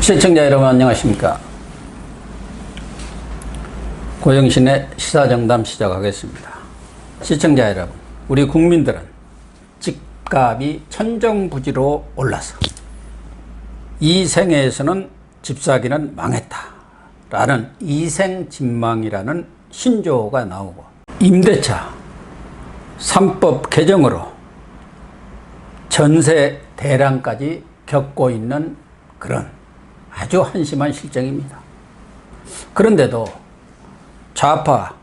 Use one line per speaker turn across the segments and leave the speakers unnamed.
시청자 여러분 안녕하십니까. 고영신의 시사정담 시작하겠습니다. 시청자 여러분, 우리 국민들은 집값이 천정부지로 올라서 이 생애에서는 집 사기는 망했다 라는 이생진망이라는 신조어가 나오고, 임대차 3법 개정으로 전세 대란까지 겪고 있는 그런 아주 한심한 실정입니다. 그런데도 좌파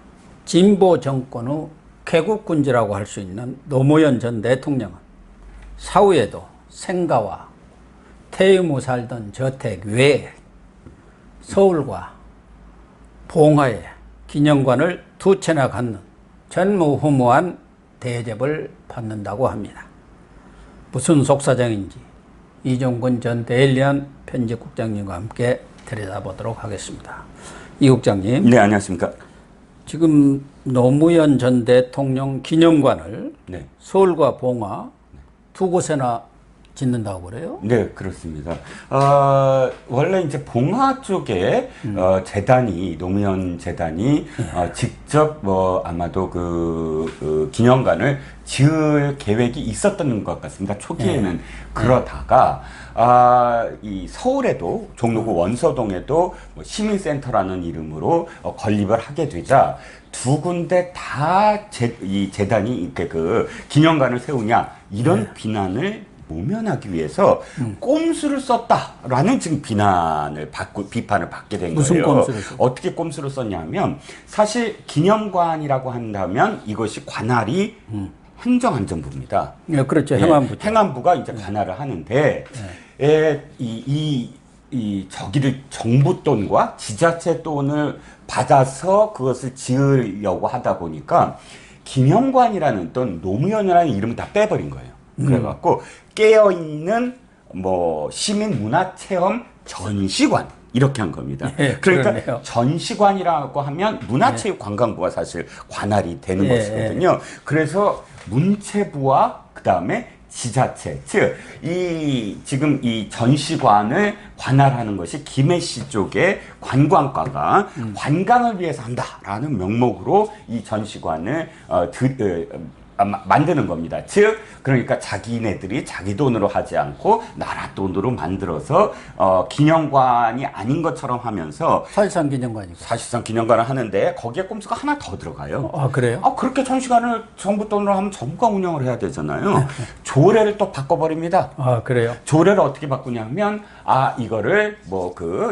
진보 정권의 개국군주라고 할 수 있는 노무현 전 대통령은 사후에도 생가와 퇴임 후 살던 저택 외에 서울과 봉화에 기념관을 2채나 갖는 전무후무한 대접을 받는다고 합니다. 무슨 속사정인지 이종근 전 데일리안 편집국장님과 함께 들여다보도록 하겠습니다. 이 국장님.
네, 안녕하십니까.
지금 노무현 전 대통령 기념관을 네. 서울과 봉화 두 곳에나 짓는다고 그래요?
네, 그렇습니다. 원래 이제 봉화 쪽에 재단이, 노무현 재단이 직접 아마도 그 기념관을 지을 계획이 있었던 것 같습니다. 초기에는. 그러다가 이 서울에도 종로구 원서동에도 시민센터라는 이름으로 건립을 하게 되자 두 군데 다 이 재단이 이렇게 그 기념관을 세우냐 이런 비난을 모면하기 위해서 꼼수를 썼다라는 지금 비판을 받게 된
무슨
거예요.
꼼수를
어떻게 꼼수를 썼냐면, 사실 기념관이라고 한다면 이것이 관할이 행정안전부입니다.
네, 그렇죠.
예,
행안부.
행안부가 이제 관할을 하는데, 저기를 정부 돈과 지자체 돈을 받아서 그것을 지으려고 하다 보니까 기념관이라는 돈, 노무현이라는 이름을 다 빼버린 거예요. 그래갖고 깨어있는 시민문화체험 전시관 이렇게 한 겁니다.
예,
그러니까
그러네요.
전시관이라고 하면 문화체육관광부가 사실 관할이 되는 것이거든요. 그래서 문체부와 그 다음에 지자체, 즉 지금 이 전시관을 관할하는 것이 김해시 쪽의 관광과가 관광을 위해서 한다라는 명목으로 이 전시관을 만드는 겁니다. 즉, 그러니까 자기네들이 자기 돈으로 하지 않고 나라 돈으로 만들어서 기념관이 아닌 것처럼 하면서
사실상 기념관이고.
사실상 기념관을 하는데 거기에 꼼수가 하나 더 들어가요.
아, 그래요?
그렇게 전시관을 정부 돈으로 하면 정부가 운영을 해야 되잖아요. 조례를 또 바꿔버립니다.
아, 그래요?
조례를 어떻게 바꾸냐면, 이거를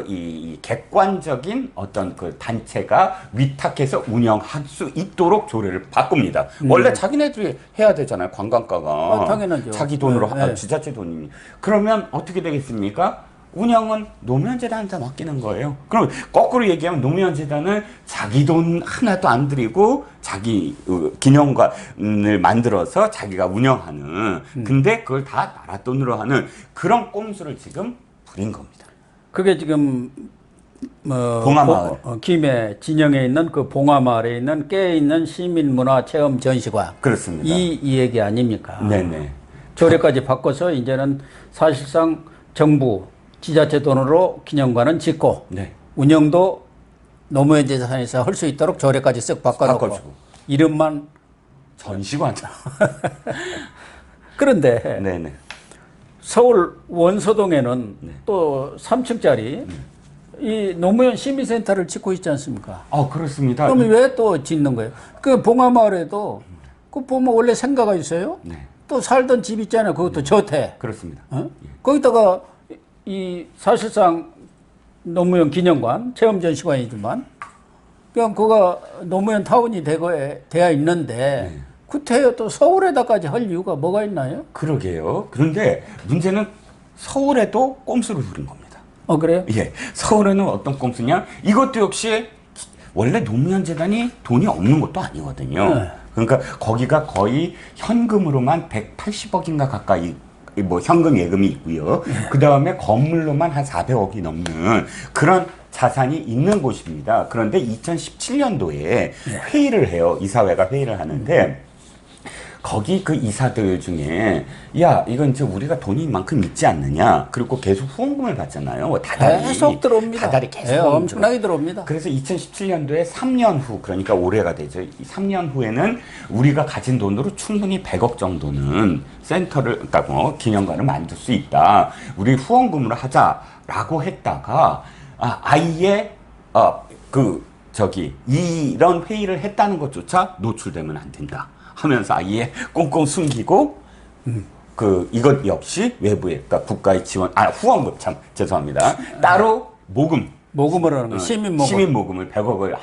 이 객관적인 어떤 그 단체가 위탁해서 운영할 수 있도록 조례를 바꿉니다. 원래 자기네들이 해야 되잖아요. 관광가가.
당연하죠.
자기 돈으로,
네.
지자체 돈이니. 그러면 어떻게 되겠습니까? 운영은 노무현재단한테 맡기는 거예요. 그럼 거꾸로 얘기하면 노무현재단은 자기 돈 하나도 안 들이고 자기 기념관을 만들어서 자기가 운영하는, 근데 그걸 다 나라 돈으로 하는 그런 꼼수를 지금 부린 겁니다.
그게 지금
봉화마을.
김해 진영에 있는 그 봉화마을에 있는 깨어있는 시민문화체험 전시관.
그렇습니다.
이 얘기 아닙니까?
네네.
조례까지 바꿔서 이제는 사실상 정부 지자체 돈으로 기념관은 짓고
네.
운영도 노무현 재단에서 할 수 있도록 조례까지 쓱 바꿔놓고
바꿔주고.
이름만
전시관.
그런데
네네.
서울 원서동에는
네.
또 3층짜리 이 노무현 시민센터를 짓고 있지 않습니까?
그렇습니다.
그러면 왜 또 짓는 거예요? 그 봉화마을에도 그 보면 원래 생가가 있어요.
네.
또 살던 집 있잖아요. 그것도 저택.
그렇습니다.
거기다가 이 사실상 노무현 기념관, 체험전시관이지만 그냥 그가 노무현 타운이 되어 있는데 구태여 또 서울에다까지 할 이유가 뭐가 있나요?
그러게요. 그런데 문제는 서울에도 꼼수를 부린 겁니다.
그래요?
예. 서울에는 어떤 꼼수냐? 이것도 역시 원래 노무현 재단이 돈이 없는 것도 아니거든요.
네.
그러니까 거기가 거의 현금으로만 180억인가 가까이 현금 예금이 있고요. 그 다음에 건물로만 한 400억이 넘는 그런 자산이 있는 곳입니다. 그런데 2017년도에 회의를 해요. 이사회가 회의를 하는데 거기 그 이사들 중에 야 이건 이제 우리가 돈이 이만큼 있지 않느냐 그리고 계속 후원금을 받잖아요. 뭐 다달이
계속 들어옵니다.
다달이 계속
예, 엄청나게 들어옵니다.
그래서 2017년도에 3년 후 그러니까 올해가 되죠. 이 3년 후에는 우리가 가진 돈으로 충분히 100억 정도는 센터를 그러니까 뭐 기념관을 만들 수 있다. 우리 후원금으로 하자라고 했다가 아예 이런 회의를 했다는 것조차 노출되면 안 된다 하면서 아예 꽁꽁 숨기고 이것 역시 외부에 그러니까 국가의 지원 후원금 참 죄송합니다 따로
모금을 하는 거 시민 모금
시민 모금을 100억을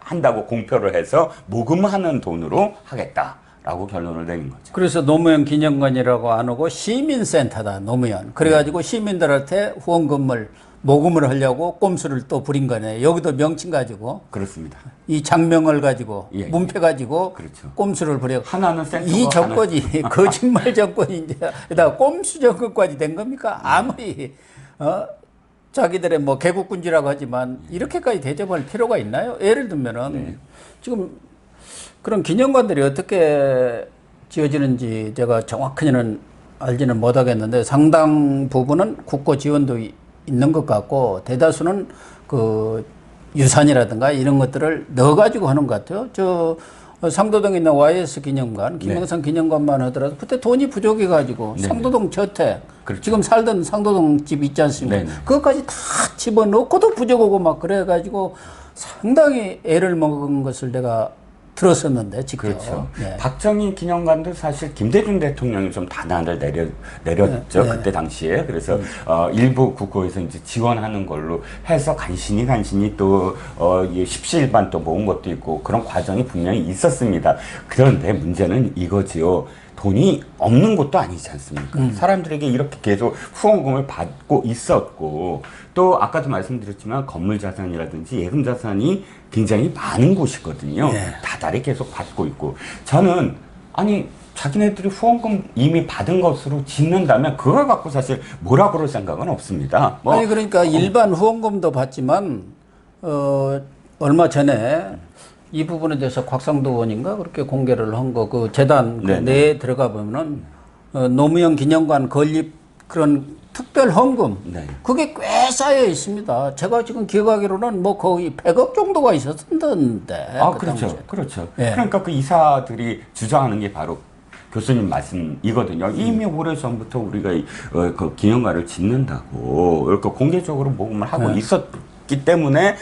한다고 공표를 해서 모금하는 돈으로 하겠다라고 결론을 내린 거죠.
그래서 노무현 기념관이라고 안 하고 시민센터다 노무현 그래가지고 시민들한테 후원금을 모금을 하려고 꼼수를 또 부린 거네. 여기도 명칭 가지고.
그렇습니다.
이 장명을 가지고,
예,
문패 가지고,
그렇죠.
꼼수를 부려.
하나는 센터.
이 정권이 거짓말 정권인데, 게다가 꼼수 정권까지 된 겁니까? 아무리, 자기들의 뭐 개국군주라고 하지만, 이렇게까지 대접할 필요가 있나요? 예를 들면은, 지금 그런 기념관들이 어떻게 지어지는지 제가 정확히는 알지는 못하겠는데, 상당 부분은 국고 지원도 있는 것 같고 대다수는 그 유산이라든가 이런 것들을 넣어가지고 하는 것 같아요. 저 상도동에 있는 YS 기념관, 김영삼 기념관만 하더라도 그때 돈이 부족해가지고 상도동 저택,
그렇죠.
지금 살던 상도동 집 있지 않습니까? 그것까지 다 집어넣고도 부족하고 막 그래가지고 상당히 애를 먹은 것을 내가 들었었는데 직접.
그렇죠.
네.
박정희 기념관도 사실 김대중 대통령이 좀 단안을 내렸죠. 그때 당시에. 그래서 일부 국고에서 이제 지원하는 걸로 해서 간신히 또 십시일반 또 모은 것도 있고 그런 과정이 분명히 있었습니다. 그런데 문제는 이거지요. 돈이 없는 것도 아니지 않습니까? 사람들에게 이렇게 계속 후원금을 받고 있었고 또 아까도 말씀드렸지만 건물 자산이라든지 예금 자산이 굉장히 많은 곳이거든요. 다달이 계속 받고 있고 저는 아니 자기네들이 후원금 이미 받은 것으로 짓는다면 그걸 갖고 사실 뭐라 그럴 생각은 없습니다. 뭐,
아니 그러니까 일반 후원금도 받지만 얼마 전에 이 부분에 대해서 곽상도 의원인가 그렇게 공개를 한 거 그 재단 그 내에 들어가 보면은 노무현 기념관 건립 그런 특별 헌금 그게 꽤 쌓여 있습니다. 제가 지금 기억하기로는 뭐 거의 100억 정도가 있었던데.
그렇죠. 그렇죠.
예.
그러니까 그 이사들이 주장하는 게 바로 교수님 말씀이거든요. 이미 오래전부터 우리가 그 기념관을 짓는다고 이렇게 공개적으로 모금을 하고 있었기 때문에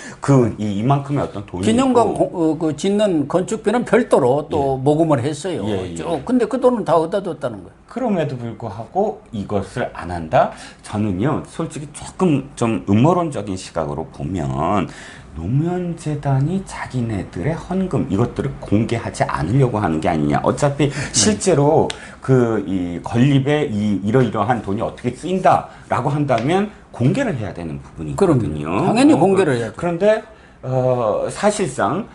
이만큼의 어떤 돈이
기념관 그 짓는 건축비는 별도로 또 모금을 했어요. 쭉. 근데 그 돈은 다 어디다 뒀다는 거예요.
그럼에도 불구하고 이것을 안 한다? 저는요, 솔직히 조금 좀 음모론적인 시각으로 보면 노무현 재단이 자기네들의 헌금 이것들을 공개하지 않으려고 하는 게 아니냐. 어차피 실제로 이 건립에 이러이러한 돈이 어떻게 쓰인다라고 한다면 공개를 해야 되는 부분이거든요.
그럼요. 당연히 공개를 해야죠.
그런데 사실상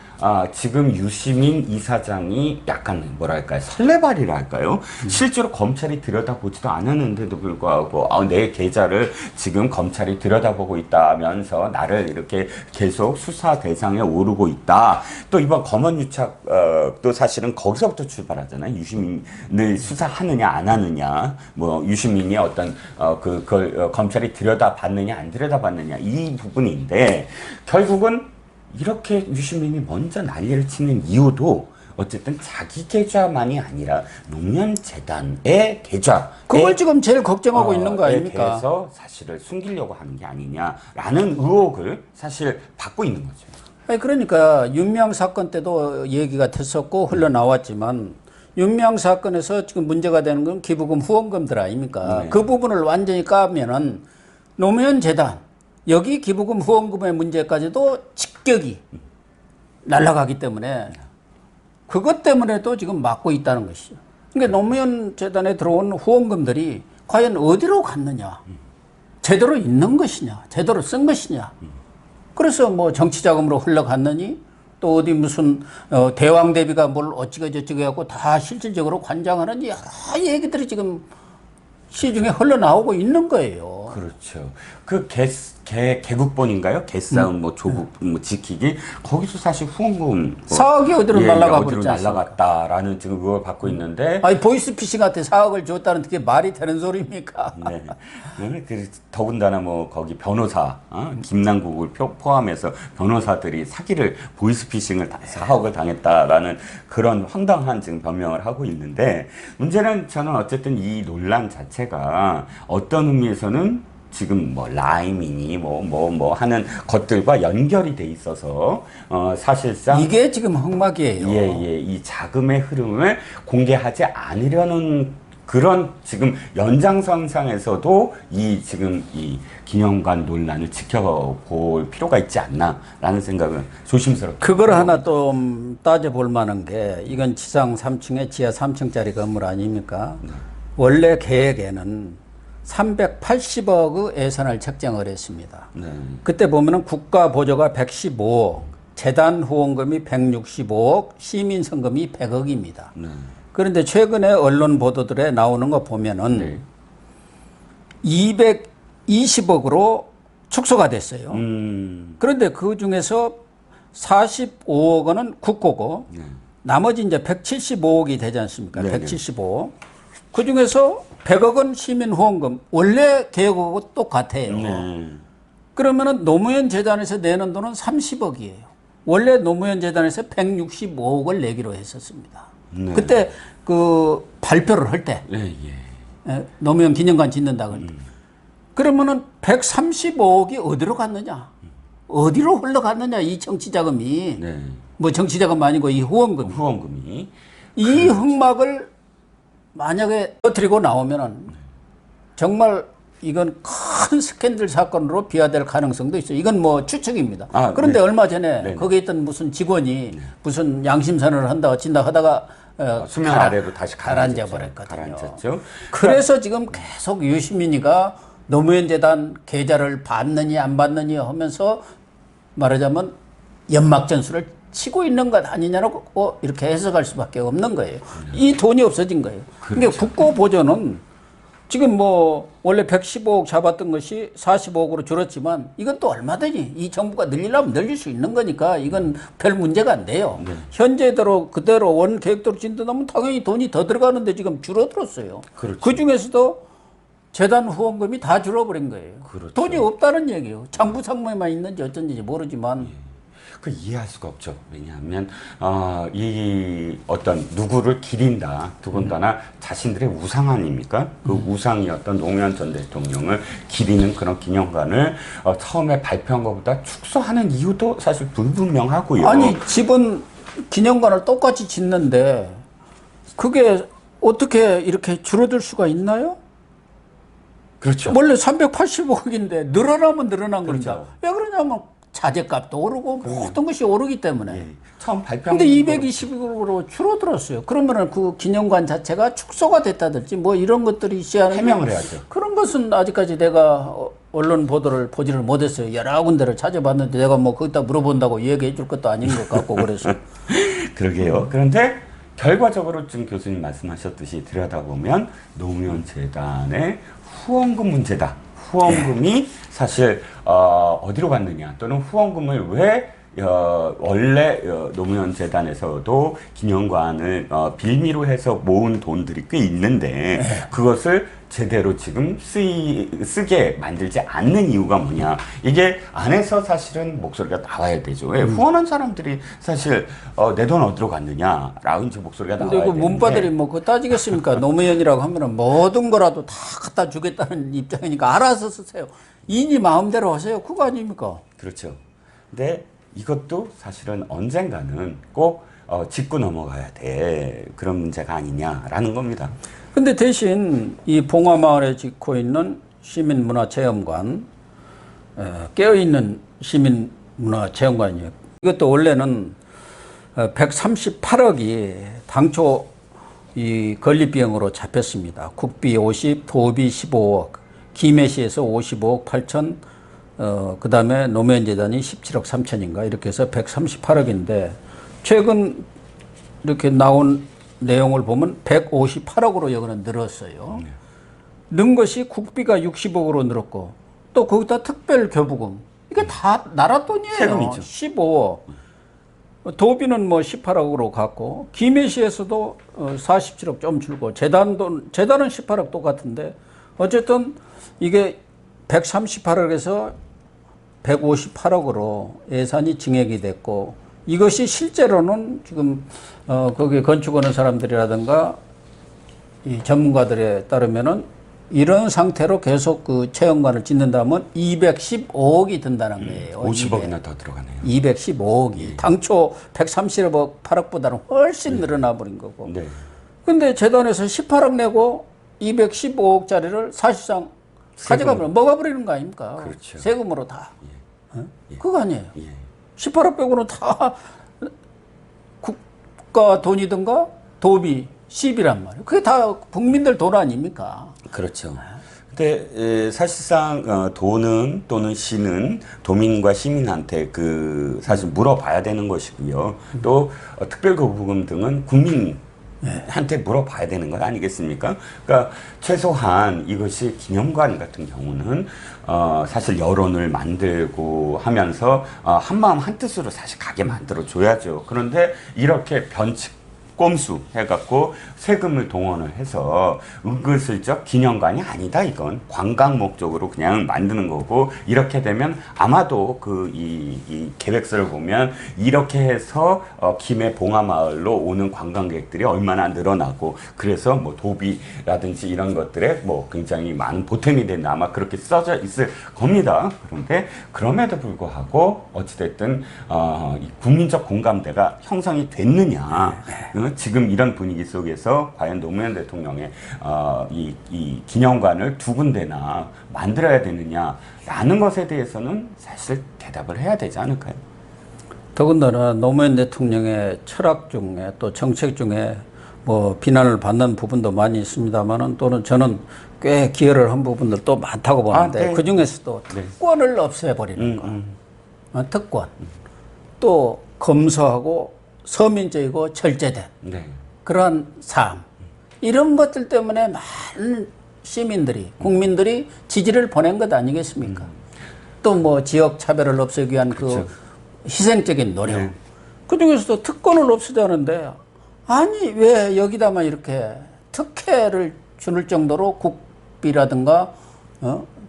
지금 유시민 이사장이 약간 뭐랄까요 설레발이랄까요 실제로 검찰이 들여다보지도 않았는데도 불구하고 내 계좌를 지금 검찰이 들여다보고 있다면서 나를 이렇게 계속 수사 대상에 오르고 있다. 또 이번 검언유착도 사실은 거기서부터 출발하잖아요. 유시민을 수사하느냐 안 하느냐 뭐 유시민이 어떤 그걸 검찰이 들여다봤느냐 안 들여다봤느냐 이 부분인데 결국은 이렇게 유시민이 먼저 난리를 치는 이유도 어쨌든 자기 계좌만이 아니라 노무현 재단의 계좌
그걸 지금 제일 걱정하고 있는 거 아닙니까?
대해서 사실을 숨기려고 하는 게 아니냐라는 의혹을 사실 받고 있는 거죠.
아니 그러니까 윤미향 사건 때도 얘기가 됐었고 흘러나왔지만 윤미향 사건에서 지금 문제가 되는 건 기부금 후원금들 아닙니까? 그 부분을 완전히 까면은 노무현 재단 여기 기부금 후원금의 문제까지도 직격이 날아가기 때문에 그것 때문에도 지금 막고 있다는 것이죠. 그러니까 노무현 재단에 들어온 후원금들이 과연 어디로 갔느냐, 제대로 있는 것이냐, 제대로 쓴 것이냐. 그래서 뭐 정치자금으로 흘러갔느니 또 어디 무슨 대왕 대비가 뭘 어찌가 저찌가 해갖고 다 실질적으로 관장하는지 여러 얘기들이 지금 시중에 흘러나오고 있는 거예요.
그렇죠. 개국본인가요? 개싸움, 뭐 조국 뭐 지키기 거기서 사실 후원금
4억이 어디로 날아가
어디로
버렸지 않습니까?
날라갔다라는 지금 그걸 받고 있는데
아니 보이스피싱한테 4억을 줬다는 그게 말이 되는 소리입니까?
네. 더군다나 뭐 거기 변호사 김남국을 포함해서 변호사들이 사기를 보이스피싱을 4억을 당했다라는 그런 황당한 지금 변명을 하고 있는데 문제는 저는 어쨌든 이 논란 자체가 어떤 의미에서는 지금 뭐 라임이니 뭐 하는 것들과 연결이 돼 있어서 사실상
이게 지금 흑막이에요.
이 자금의 흐름을 공개하지 않으려는 그런 지금 연장선상에서도 지금 이 기념관 논란을 지켜볼 필요가 있지 않나라는 생각은 조심스럽게.
그걸 하나 또 따져볼 만한 게 이건 지상 3층에 지하 3층짜리 건물 아닙니까? 원래 계획에는 380억의 예산을 책정을 했습니다.
네.
그때 보면은 국가 보조가 115억, 재단 후원금이 165억, 시민 성금이 100억입니다.
네.
그런데 최근에 언론 보도들에 나오는 거 보면은
네.
220억으로 축소가 됐어요. 그런데 그 중에서 45억 원은 국고고 나머지 이제 175억이 되지 않습니까?
네,
175억. 그 중에서 100억은 시민 후원금. 원래 계획하고 똑같아요.
네.
그러면은 노무현 재단에서 내는 돈은 30억이에요. 원래 노무현 재단에서 165억을 내기로 했었습니다.
네.
그때 그 발표를 할 때 노무현 기념관 짓는다 그럴 때. 그러면은 135억이 어디로 갔느냐? 어디로 흘러갔느냐? 이 정치자금이.
네.
뭐 정치자금 아니고 이
후원금이.
이 흑막을 만약에 터뜨리고 나오면은 정말 이건 큰 스캔들 사건으로 비화될 가능성도 있어요. 이건 뭐 추측입니다. 그런데 얼마 전에 거기에 있던 무슨 직원이 무슨 양심선언을 한다 어찐다 하다가
수면 아래로 다시
가라앉아 버렸거든요.
가라앉았죠.
그래서 지금 계속 유시민이가 노무현 재단 계좌를 받느니 안 받느니 하면서 말하자면 연막 전술을 치고 있는 것 아니냐고 이렇게 해석할 수밖에 없는 거예요. 이 돈이 없어진 거예요. 그러니까 국고 보조는 지금 뭐 원래 115억 잡았던 것이 45억으로 줄었지만 이건 또 얼마든지 이 정부가 늘리려면 늘릴 수 있는 거니까 이건 별 문제가 안 돼요. 현재대로 그대로 원 계획대로 진행하면 당연히 돈이 더 들어가는데 지금 줄어들었어요.
그렇죠.
그 중에서도 재단 후원금이 다 줄어버린 거예요.
그렇죠.
돈이 없다는 얘기예요. 장부 상무에만 있는지 어쩐지 모르지만.
그 이해할 수가 없죠. 왜냐하면 이 어떤 누구를 기린다. 더군다나 자신들의 우상 아닙니까? 그 우상이었던 노무현 전 대통령을 기리는 그런 기념관을 처음에 발표한 것보다 축소하는 이유도 사실 불분명하고요.
아니 집은 기념관을 똑같이 짓는데 그게 어떻게 이렇게 줄어들 수가 있나요?
그렇죠.
원래 380억인데 늘어나면 늘어난 겁니다.
그렇죠.
왜 그러냐면 자재값도 오르고 모든 것이 오르기 때문에.
처음 발표한
근데 220억으로 줄어들었어요. 그러면은 그 기념관 자체가 축소가 됐다든지 뭐 이런 것들이 있어야 하는데
해명을 해야죠.
그런 것은 아직까지 내가 언론 보도를 보지를 못했어요. 여러 군데를 찾아봤는데 내가 뭐 거기다 물어본다고 얘기해 줄 것도 아닌 것 같고 그래서.
그러게요. 그런데 결과적으로 지금 교수님 말씀하셨듯이 들여다보면 노무현 재단의 후원금 문제다. 후원금이 사실 어디로 갔느냐 또는 후원금을 왜 원래 노무현 재단에서도 기념관을 빌미로 해서 모은 돈들이 꽤 있는데 그것을 제대로 지금 쓰게 만들지 않는 이유가 뭐냐. 이게 안에서 사실은 목소리가 나와야 되죠. 왜? 후원한 사람들이 사실 내 돈 어디로 갔느냐라고 이제 목소리가 나와야
근데 그
되는데.
문바들이 뭐 그거 따지겠습니까? 노무현이라고 하면은 모든 거라도 다 갖다 주겠다는 입장이니까 알아서 쓰세요. 이니 마음대로 하세요. 그거 아닙니까?
그렇죠. 근데 이것도 사실은 언젠가는 꼭 짚고 넘어가야 돼. 그런 문제가 아니냐라는 겁니다.
근데 대신 이 봉화마을에 짓고 있는 시민문화체험관, 깨어있는 시민문화체험관이에요. 이것도 원래는 138억이 당초 이 건립비용으로 잡혔습니다. 국비 50, 도비 15억, 김해시에서 55억 8천, 그 다음에 노무현재단이 17억 3천인가 이렇게 해서 138억인데 최근 이렇게 나온 내용을 보면 158억으로 여기는 늘었어요. 는 것이 국비가 60억으로 늘었고 또 거기다 특별 교부금. 이게 다 나라 돈이에요.
세금이죠.
15억. 도비는 뭐 18억으로 갔고, 김해시에서도 47억 좀 줄고, 재단은 18억 똑같은데, 어쨌든 이게 138억에서 158억으로 예산이 증액이 됐고, 이것이 실제로는 지금 거기 건축하는 사람들이라든가 이 전문가들에 따르면은 이런 상태로 계속 그 체험관을 짓는다면 215억이 든다는 거예요.
50억이나 더 들어가네요.
215억이.
예.
당초 130억, 8억보다는 훨씬 늘어나 버린 거고.
네.
근데 재단에서 18억 내고 215억짜리를 사실상 가져가면 먹어버리는 거 아닙니까?
그렇죠.
세금으로 다.
예.
그거 아니에요.
예.
18억 빼고는 다 국가 돈이든가 도비, 시비란 말이에요. 그게 다 국민들 돈 아닙니까?
그렇죠. 근데 사실상 도는 또는 시는 도민과 시민한테 그 사실 물어봐야 되는 것이고요. 또 특별거부금 등은 국민한테 물어봐야 되는 것 아니겠습니까? 그러니까 최소한 이것이 기념관 같은 경우는 사실 여론을 만들고 하면서 한마음 한뜻으로 사실 가게 만들어 줘야죠. 그런데 이렇게 꼼수 해갖고 세금을 동원을 해서 은근슬쩍 기념관이 아니다. 이건 관광 목적으로 그냥 만드는 거고, 이렇게 되면 아마도 이 계획서를 보면 이렇게 해서 김해 봉화마을로 오는 관광객들이 얼마나 늘어나고, 그래서 뭐 도비라든지 이런 것들에 뭐 굉장히 많은 보탬이 된다. 아마 그렇게 써져 있을 겁니다. 그런데 그럼에도 불구하고 어찌됐든 이 국민적 공감대가 형성이 됐느냐. 지금 이런 분위기 속에서 과연 노무현 대통령의 이 기념관을 두 군데나 만들어야 되느냐라는 것에 대해서는 사실 대답을 해야 되지 않을까요?
더군다나 노무현 대통령의 철학 중에 또 정책 중에 뭐 비난을 받는 부분도 많이 있습니다만은, 또는 저는 꽤 기여를 한 부분들도 많다고 보는데,
네.
그 중에서도
네.
특권을 없애버리는 거. 특권. 또 검소하고 서민적이고 철제된
네.
그러한 삶, 이런 것들 때문에 많은 시민들이, 국민들이 지지를 보낸 것 아니겠습니까? 또 뭐 지역 차별을 없애기 위한
그렇죠.
그 희생적인 노력.
네.
그 중에서도 특권을 없애자는데, 아니 왜 여기다만 이렇게 특혜를 줄 정도로 국비라든가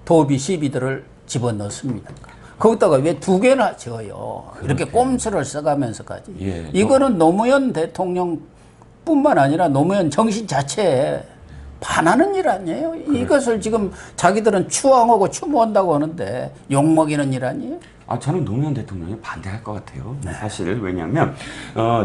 도비, 시비들을 집어넣습니다. 거기다가 왜 두 개나 지어요? 이렇게 꼼수를 써가면서까지.
예,
이거는 노무현 대통령뿐만 아니라 노무현 정신 자체에 반하는 일 아니에요? 이것을 지금 자기들은 추앙하고 추모한다고 하는데 욕먹이는 일 아니에요?
저는 노무현 대통령이 반대할 것 같아요. 사실 왜냐하면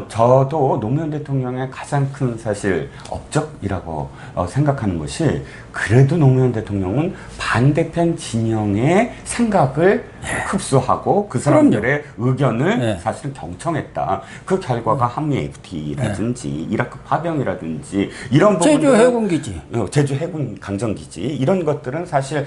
저도 노무현 대통령의 가장 큰 사실 업적이라고 생각하는 것이, 그래도 노무현 대통령은 반대편 진영의 생각을 흡수하고 그 사람들의 의견을 사실은 경청했다. 그 결과가 한미 FTA라든지 이라크 파병이라든지 이런 부분들,
제주 해군기지,
제주 해군 강정기지, 이런 것들은 사실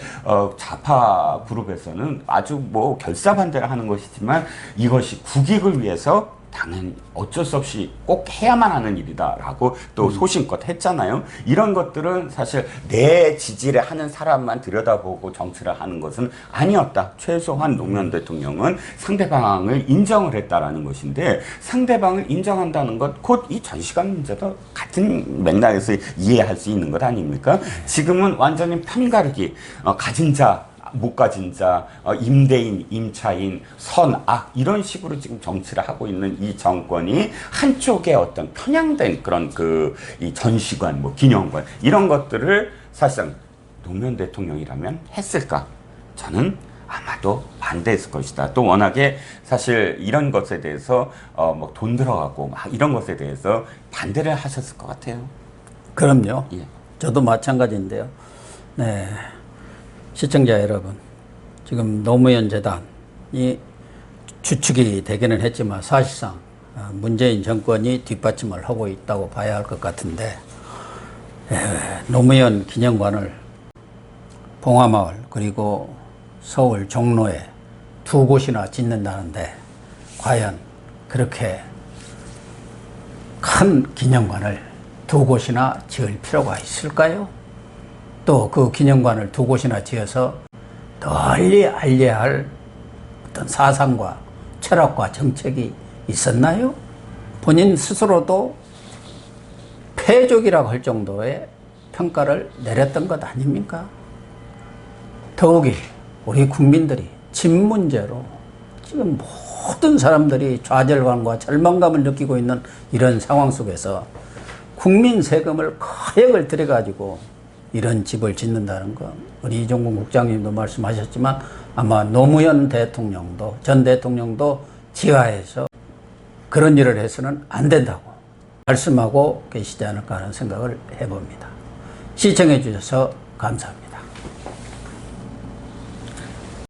좌파 그룹에서는 아주 뭐 결사반대를 하는 것이지만, 이것이 국익을 위해서 당연히 어쩔 수 없이 꼭 해야만 하는 일이다라고 또 소신껏 했잖아요. 이런 것들은 사실 내 지지를 하는 사람만 들여다보고 정치를 하는 것은 아니었다. 최소한 노무현 대통령은 상대방을 인정을 했다라는 것인데, 상대방을 인정한다는 것, 곧 이 전시관 문제도 같은 맥락에서 이해할 수 있는 것 아닙니까? 지금은 완전히 편가르기, 가진 자, 못 가진 자, 임대인, 임차인, 선악, 이런 식으로 지금 정치를 하고 있는 이 정권이 한쪽에 어떤 편향된 그런 이 전시관, 뭐 기념관, 이런 것들을 사실상 노무현 대통령이라면 했을까? 저는 아마도 반대했을 것이다. 또 워낙에 사실 이런 것에 대해서 뭐 돈 들어가고 막 이런 것에 대해서 반대를 하셨을 것 같아요.
그럼요.
예.
저도 마찬가지인데요. 네. 시청자 여러분, 지금 노무현 재단이 주축이 되기는 했지만 사실상 문재인 정권이 뒷받침을 하고 있다고 봐야 할 것 같은데, 노무현 기념관을 봉화마을 그리고 서울 종로에 두 곳이나 짓는다는데, 과연 그렇게 큰 기념관을 두 곳이나 지을 필요가 있을까요? 또 그 기념관을 두 곳이나 지어서 널리 알려야 할 어떤 사상과 철학과 정책이 있었나요? 본인 스스로도 패족이라고 할 정도의 평가를 내렸던 것 아닙니까? 더욱이 우리 국민들이 집 문제로 지금 모든 사람들이 좌절감과 절망감을 느끼고 있는 이런 상황 속에서 국민 세금을 거액을 들여가지고 이런 집을 짓는다는 건 우리 이종근 국장님도 말씀하셨지만 아마 노무현 대통령도 전 대통령도 지하에서 그런 일을 해서는 안 된다고 말씀하고 계시지 않을까 하는 생각을 해봅니다. 시청해 주셔서 감사합니다.